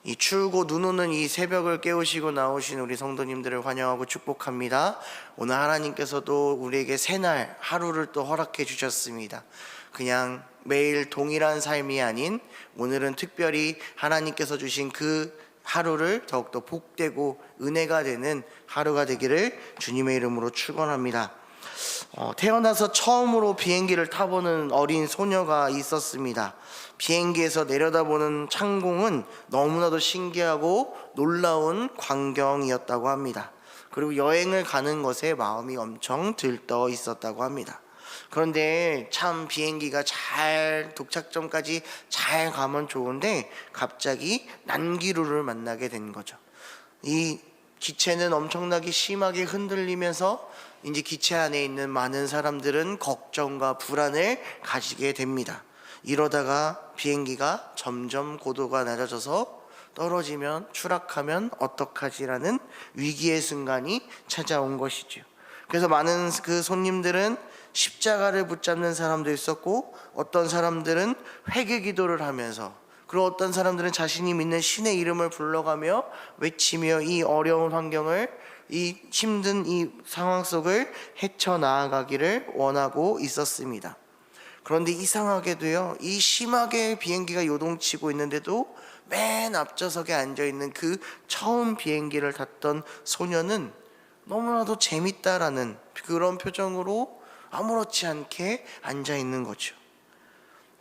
이 추우고 눈 오는 이 새벽을 깨우시고 나오신 우리 성도님들을 환영하고 축복합니다. 오늘 하나님께서도 우리에게 새날 하루를 또 허락해 주셨습니다. 그냥 매일 동일한 삶이 아닌 오늘은 특별히 하나님께서 주신 그 하루를 더욱더 복되고 은혜가 되는 하루가 되기를 주님의 이름으로 축원합니다. 태어나서 처음으로 비행기를 타보는 어린 소녀가 있었습니다. 비행기에서 내려다보는 창공은 너무나도 신기하고 놀라운 광경이었다고 합니다. 그리고 여행을 가는 것에 마음이 엄청 들떠 있었다고 합니다. 그런데 참 비행기가 잘 도착점까지 잘 가면 좋은데 갑자기 난기류를 만나게 된 거죠. 이 기체는 엄청나게 심하게 흔들리면서 이제 기체 안에 있는 많은 사람들은 걱정과 불안을 가지게 됩니다. 이러다가 비행기가 점점 고도가 낮아져서 떨어지면 추락하면 어떡하지라는 위기의 순간이 찾아온 것이죠. 그래서 많은 그 손님들은 십자가를 붙잡는 사람도 있었고, 어떤 사람들은 회개 기도를 하면서, 그리고 어떤 사람들은 자신이 믿는 신의 이름을 불러가며 외치며 이 어려운 환경을, 이 힘든 이 상황 속을 헤쳐나가기를 원하고 있었습니다. 그런데 이상하게도요, 이 심하게 비행기가 요동치고 있는데도 맨 앞좌석에 앉아있는 그 처음 비행기를 탔던 소녀는 너무나도 재밌다라는 그런 표정으로 아무렇지 않게 앉아있는 거죠.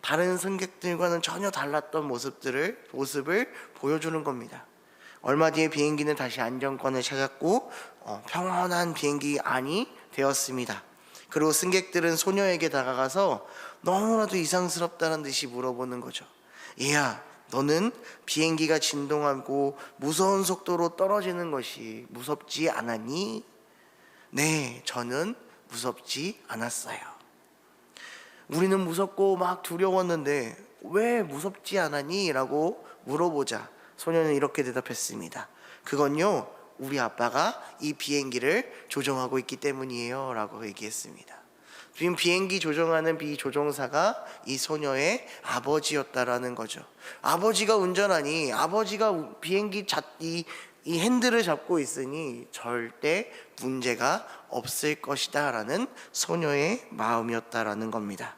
다른 승객들과는 전혀 달랐던 모습을 보여주는 겁니다. 얼마 뒤에 비행기는 다시 안정권을 찾았고 평온한 비행기 안이 되었습니다. 그리고 승객들은 소녀에게 다가가서 너무나도 이상스럽다는 듯이 물어보는 거죠. 얘야, 너는 비행기가 진동하고 무서운 속도로 떨어지는 것이 무섭지 않았니? 네, 저는 무섭지 않았어요. 우리는 무섭고 막 두려웠는데 왜 무섭지 않았니? 라고 물어보자 소녀는 이렇게 대답했습니다. 그건요, 우리 아빠가 이 비행기를 조종하고 있기 때문이에요 라고 얘기했습니다. 지금 비행기 조종하는 이 조종사가 이 소녀의 아버지였다라는 거죠. 아버지가 운전하니, 아버지가 비행기 이 핸들을 잡고 있으니 절대 문제가 없을 것이다 라는 소녀의 마음이었다라는 겁니다.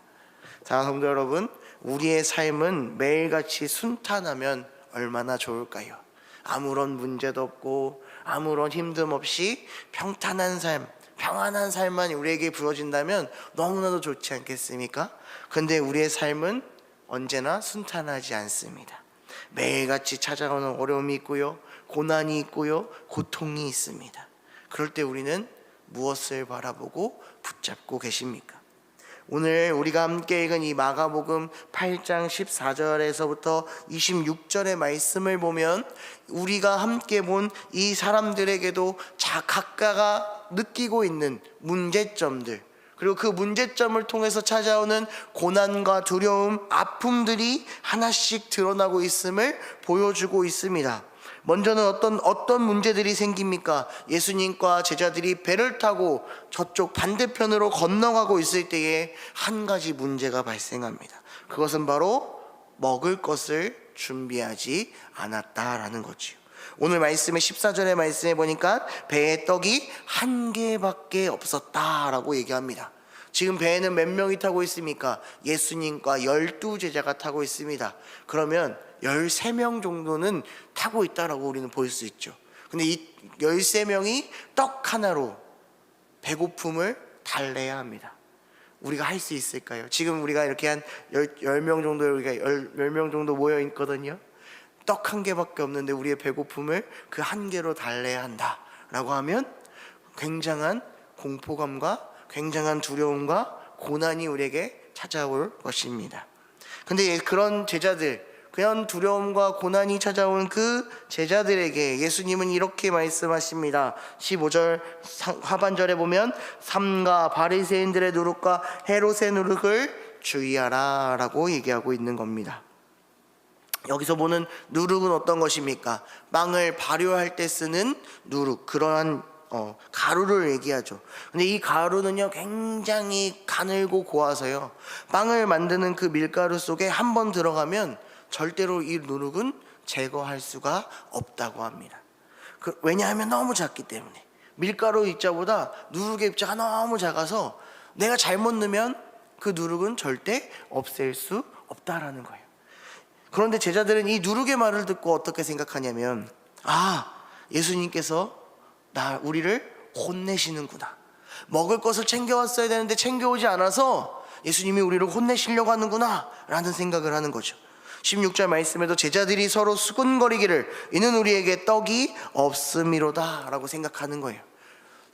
자, 성도 여러분, 우리의 삶은 매일같이 순탄하면 얼마나 좋을까요? 아무런 문제도 없고 아무런 힘듦 없이 평탄한 삶, 평안한 삶만 우리에게 부어진다면 너무나도 좋지 않겠습니까? 근데 우리의 삶은 언제나 순탄하지 않습니다. 매일같이 찾아오는 어려움이 있고요, 고난이 있고요, 고통이 있습니다. 그럴 때 우리는 무엇을 바라보고 붙잡고 계십니까? 오늘 우리가 함께 읽은 이 마가복음 8장 14절에서부터 26절의 말씀을 보면 우리가 함께 본 이 사람들에게도 각자가 느끼고 있는 문제점들, 그리고 그 문제점을 통해서 찾아오는 고난과 두려움, 아픔들이 하나씩 드러나고 있음을 보여주고 있습니다. 먼저는 어떤 문제들이 생깁니까? 예수님과 제자들이 배를 타고 저쪽 반대편으로 건너가고 있을 때에 한 가지 문제가 발생합니다. 그것은 바로 먹을 것을 준비하지 않았다라는 거지요. 오늘 말씀의 14절의 말씀에 보니까 배에 떡이 한 개밖에 없었다라고 얘기합니다. 지금 배에는 몇 명이 타고 있습니까? 예수님과 12제자가 타고 있습니다. 그러면 13명 정도는 타고 있다라고 우리는 볼 수 있죠. 근데 이 13명이 떡 하나로 배고픔을 달래야 합니다. 우리가 할 수 있을까요? 지금 우리가 이렇게 한 10명 정도, 우리가 10명 정도 모여 있거든요. 떡 한 개밖에 없는데 우리의 배고픔을 그 한 개로 달래야 한다라고 하면 굉장한 공포감과 굉장한 두려움과 고난이 우리에게 찾아올 것입니다. 근데 그런 제자들, 그런 두려움과 고난이 찾아온 그 제자들에게 예수님은 이렇게 말씀하십니다. 15절 하반절에 보면 삼가 바리새인들의 누룩과 헤롯의 누룩을 주의하라 라고 얘기하고 있는 겁니다. 여기서 보는 누룩은 어떤 것입니까? 빵을 발효할 때 쓰는 누룩, 그러한 가루를 얘기하죠. 근데 이 가루는요 굉장히 가늘고 고와서요, 빵을 만드는 그 밀가루 속에 한번 들어가면 절대로 이 누룩은 제거할 수가 없다고 합니다. 왜냐하면 너무 작기 때문에. 밀가루 입자보다 누룩의 입자가 너무 작아서 내가 잘못 넣으면 그 누룩은 절대 없앨 수 없다라는 거예요. 그런데 제자들은 이 누룩의 말을 듣고 어떻게 생각하냐면, 예수님께서 우리를 혼내시는구나. 먹을 것을 챙겨왔어야 되는데 챙겨오지 않아서 예수님이 우리를 혼내시려고 하는구나 라는 생각을 하는 거죠. 16절 말씀에도 제자들이 서로 수군거리기를 이는 우리에게 떡이 없음이로다 라고 생각하는 거예요.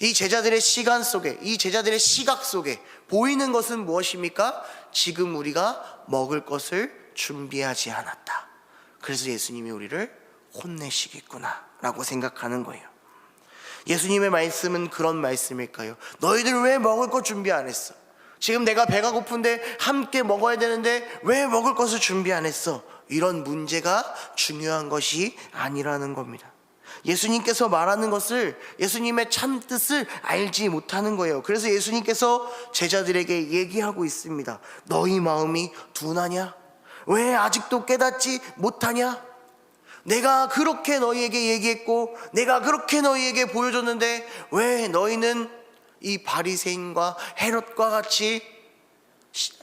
이 제자들의 시간 속에, 이 제자들의 시각 속에 보이는 것은 무엇입니까? 지금 우리가 먹을 것을 준비하지 않았다. 그래서 예수님이 우리를 혼내시겠구나 라고 생각하는 거예요. 예수님의 말씀은 그런 말씀일까요? 너희들 왜 먹을 것 준비 안 했어? 지금 내가 배가 고픈데 함께 먹어야 되는데 왜 먹을 것을 준비 안 했어? 이런 문제가 중요한 것이 아니라는 겁니다. 예수님께서 말하는 것을, 예수님의 참 뜻을 알지 못하는 거예요. 그래서 예수님께서 제자들에게 얘기하고 있습니다. 너희 마음이 둔하냐? 왜 아직도 깨닫지 못하냐? 내가 그렇게 너희에게 얘기했고 내가 그렇게 너희에게 보여줬는데 왜 너희는 이 바리새인과 헤롯과 같이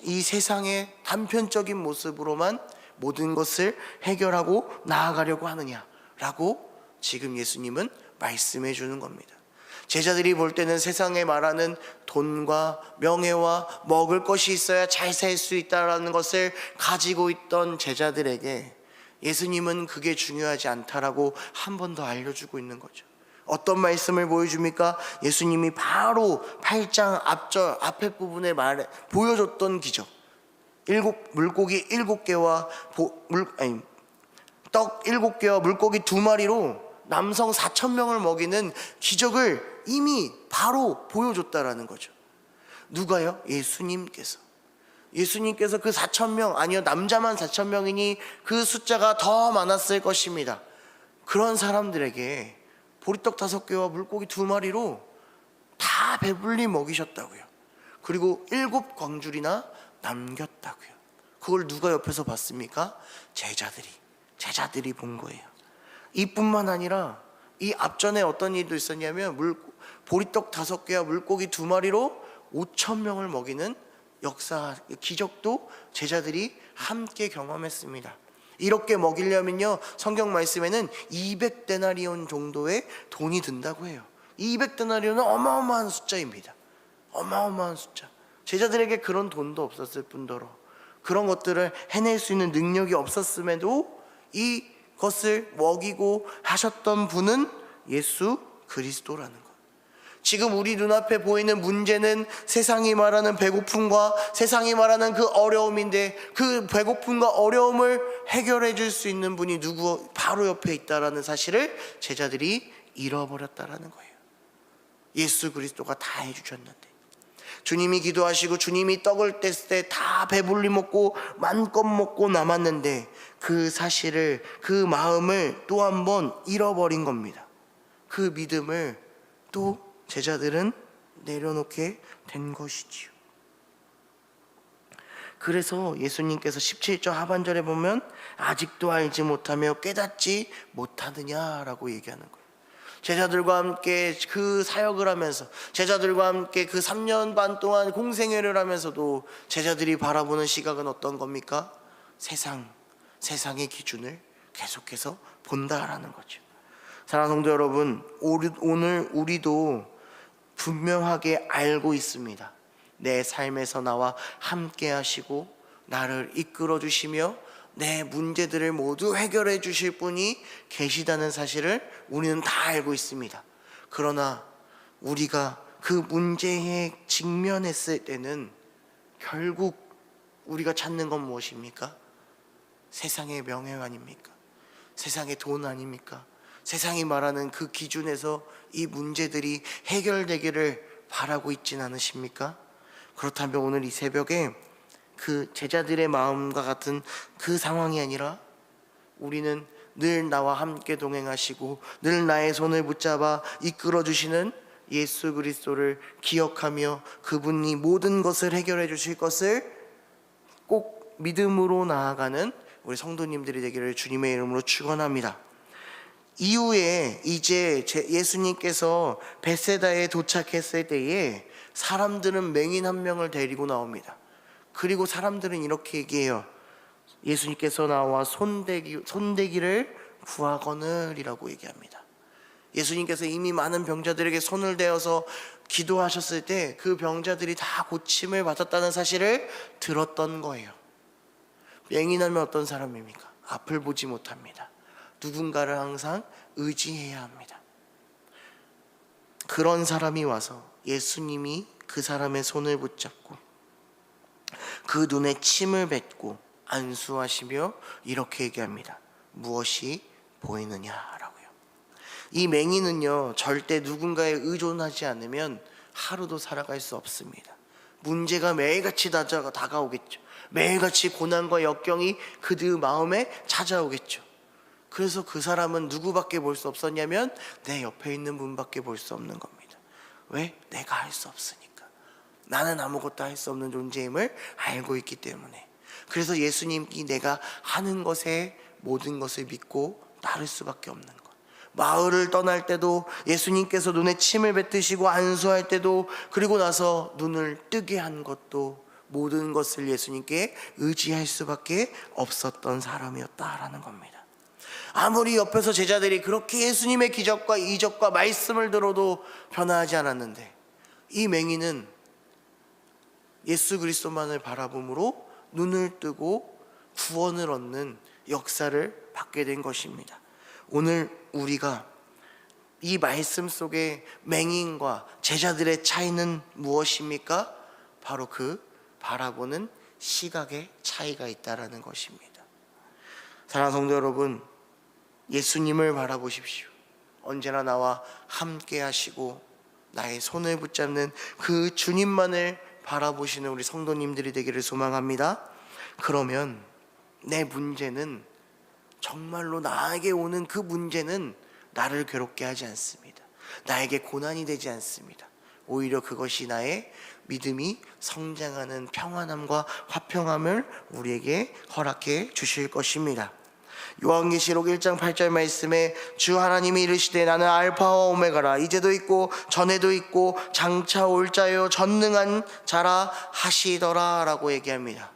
이 세상의 단편적인 모습으로만 모든 것을 해결하고 나아가려고 하느냐라고 지금 예수님은 말씀해 주는 겁니다. 제자들이 볼 때는 세상에 말하는 돈과 명예와 먹을 것이 있어야 잘 살 수 있다는 것을 가지고 있던 제자들에게 예수님은 그게 중요하지 않다라고 한 번 더 알려주고 있는 거죠. 어떤 말씀을 보여줍니까? 예수님이 바로 8장 앞에 부분에 보여줬던 기적, 물고기 7개와 떡 7개와 물고기 2마리로 남성 4,000명을 먹이는 기적을 이미 바로 보여줬다라는 거죠. 누가요? 예수님께서 그 4,000명, 아니요, 남자만 4,000명이니 그 숫자가 더 많았을 것입니다. 그런 사람들에게 보리떡 5개와 물고기 2마리로 다 배불리 먹이셨다고요. 그리고 7광줄이나 남겼다고요. 그걸 누가 옆에서 봤습니까? 제자들이 본 거예요. 이뿐만 아니라 이 앞전에 어떤 일도 있었냐면 보리떡 5개와 물고기 2마리로 5,000명을 먹이는 역사, 기적도 제자들이 함께 경험했습니다. 이렇게 먹이려면요, 성경 말씀에는 200데나리온 정도의 돈이 든다고 해요. 200데나리온은 어마어마한 숫자입니다. 어마어마한 숫자. 제자들에게 그런 돈도 없었을 뿐더러 그런 것들을 해낼 수 있는 능력이 없었음에도 이것을 먹이고 하셨던 분은 예수 그리스도라는 것. 지금 우리 눈앞에 보이는 문제는 세상이 말하는 배고픔과 세상이 말하는 그 어려움인데, 그 배고픔과 어려움을 해결해 줄 수 있는 분이 누구? 바로 옆에 있다라는 사실을 제자들이 잃어버렸다라는 거예요. 예수 그리스도가 다 해주셨는데, 주님이 기도하시고 주님이 떡을 뗐을 때 다 배불리 먹고 마음껏 먹고 남았는데 그 사실을, 그 마음을 또 한 번 잃어버린 겁니다. 그 믿음을 또 제자들은 내려놓게 된 것이지요. 그래서 예수님께서 17절 하반절에 보면 아직도 알지 못하며 깨닫지 못하느냐라고 얘기하는 거예요. 제자들과 함께 그 사역을 하면서, 제자들과 함께 그 3년 반 동안 공생애를 하면서도 제자들이 바라보는 시각은 어떤 겁니까? 세상의 기준을 계속해서 본다라는 거죠. 사랑하는 성도 여러분, 오늘 우리도 분명하게 알고 있습니다. 내 삶에서 나와 함께 하시고 나를 이끌어 주시며 내 문제들을 모두 해결해 주실 분이 계시다는 사실을 우리는 다 알고 있습니다. 그러나 우리가 그 문제에 직면했을 때는 결국 우리가 찾는 건 무엇입니까? 세상의 명예 아닙니까? 세상의 돈 아닙니까? 세상이 말하는 그 기준에서 이 문제들이 해결되기를 바라고 있진 않으십니까? 그렇다면 오늘 이 새벽에 그 제자들의 마음과 같은 그 상황이 아니라 우리는 늘 나와 함께 동행하시고 늘 나의 손을 붙잡아 이끌어 주시는 예수 그리스도를 기억하며 그분이 모든 것을 해결해 주실 것을 꼭 믿음으로 나아가는 우리 성도님들이 되기를 주님의 이름으로 축원합니다. 이후에 이제 예수님께서 벳세다에 도착했을 때에 사람들은 맹인 한 명을 데리고 나옵니다. 그리고 사람들은 이렇게 얘기해요. 예수님께서 나와 손대기를 구하거늘이라고 얘기합니다. 예수님께서 이미 많은 병자들에게 손을 대어서 기도하셨을 때 그 병자들이 다 고침을 받았다는 사실을 들었던 거예요. 맹인하면 어떤 사람입니까? 앞을 보지 못합니다. 누군가를 항상 의지해야 합니다. 그런 사람이 와서 예수님이 그 사람의 손을 붙잡고 그 눈에 침을 뱉고 안수하시며 이렇게 얘기합니다. 무엇이 보이느냐라고요. 이 맹인은요, 절대 누군가에 의존하지 않으면 하루도 살아갈 수 없습니다. 문제가 매일같이 다가오겠죠. 매일같이 고난과 역경이 그들 마음에 찾아오겠죠. 그래서 그 사람은 누구밖에 볼 수 없었냐면 내 옆에 있는 분밖에 볼 수 없는 겁니다. 왜? 내가 할 수 없으니까. 나는 아무것도 할 수 없는 존재임을 알고 있기 때문에. 그래서 예수님이 내가 하는 것에 모든 것을 믿고 따를 수밖에 없는 것. 마을을 떠날 때도 예수님께서 눈에 침을 뱉으시고 안수할 때도, 그리고 나서 눈을 뜨게 한 것도 모든 것을 예수님께 의지할 수밖에 없었던 사람이었다라는 겁니다. 아무리 옆에서 제자들이 그렇게 예수님의 기적과 이적과 말씀을 들어도 변화하지 않았는데, 이 맹인은 예수 그리스도만을 바라봄으로 눈을 뜨고 구원을 얻는 역사를 받게 된 것입니다. 오늘 우리가 이 말씀 속에 맹인과 제자들의 차이는 무엇입니까? 바로 그 바라보는 시각의 차이가 있다라는 것입니다. 사랑하는 성도 여러분, 예수님을 바라보십시오. 언제나 나와 함께 하시고 나의 손을 붙잡는 그 주님만을 바라보시는 우리 성도님들이 되기를 소망합니다. 그러면 내 문제는, 정말로 나에게 오는 그 문제는 나를 괴롭게 하지 않습니다. 나에게 고난이 되지 않습니다. 오히려 그것이 나의 믿음이 성장하는 평안함과 화평함을 우리에게 허락해 주실 것입니다. 요한계시록 1장 8절 말씀에 주 하나님이 이르시되 나는 알파와 오메가라, 이제도 있고 전에도 있고 장차 올 자요 전능한 자라 하시더라 라고 얘기합니다.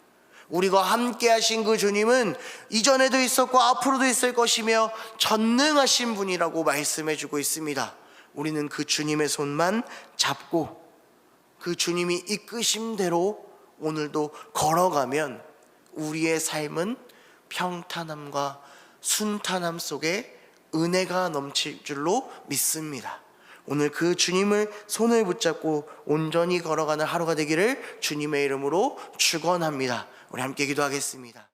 우리가 함께 하신 그 주님은 이전에도 있었고 앞으로도 있을 것이며 전능하신 분이라고 말씀해 주고 있습니다. 우리는 그 주님의 손만 잡고 그 주님이 이끄신 대로 오늘도 걸어가면 우리의 삶은 평탄함과 순탄함 속에 은혜가 넘칠 줄로 믿습니다. 오늘 그 주님을 손을 붙잡고 온전히 걸어가는 하루가 되기를 주님의 이름으로 축원합니다. 우리 함께 기도하겠습니다.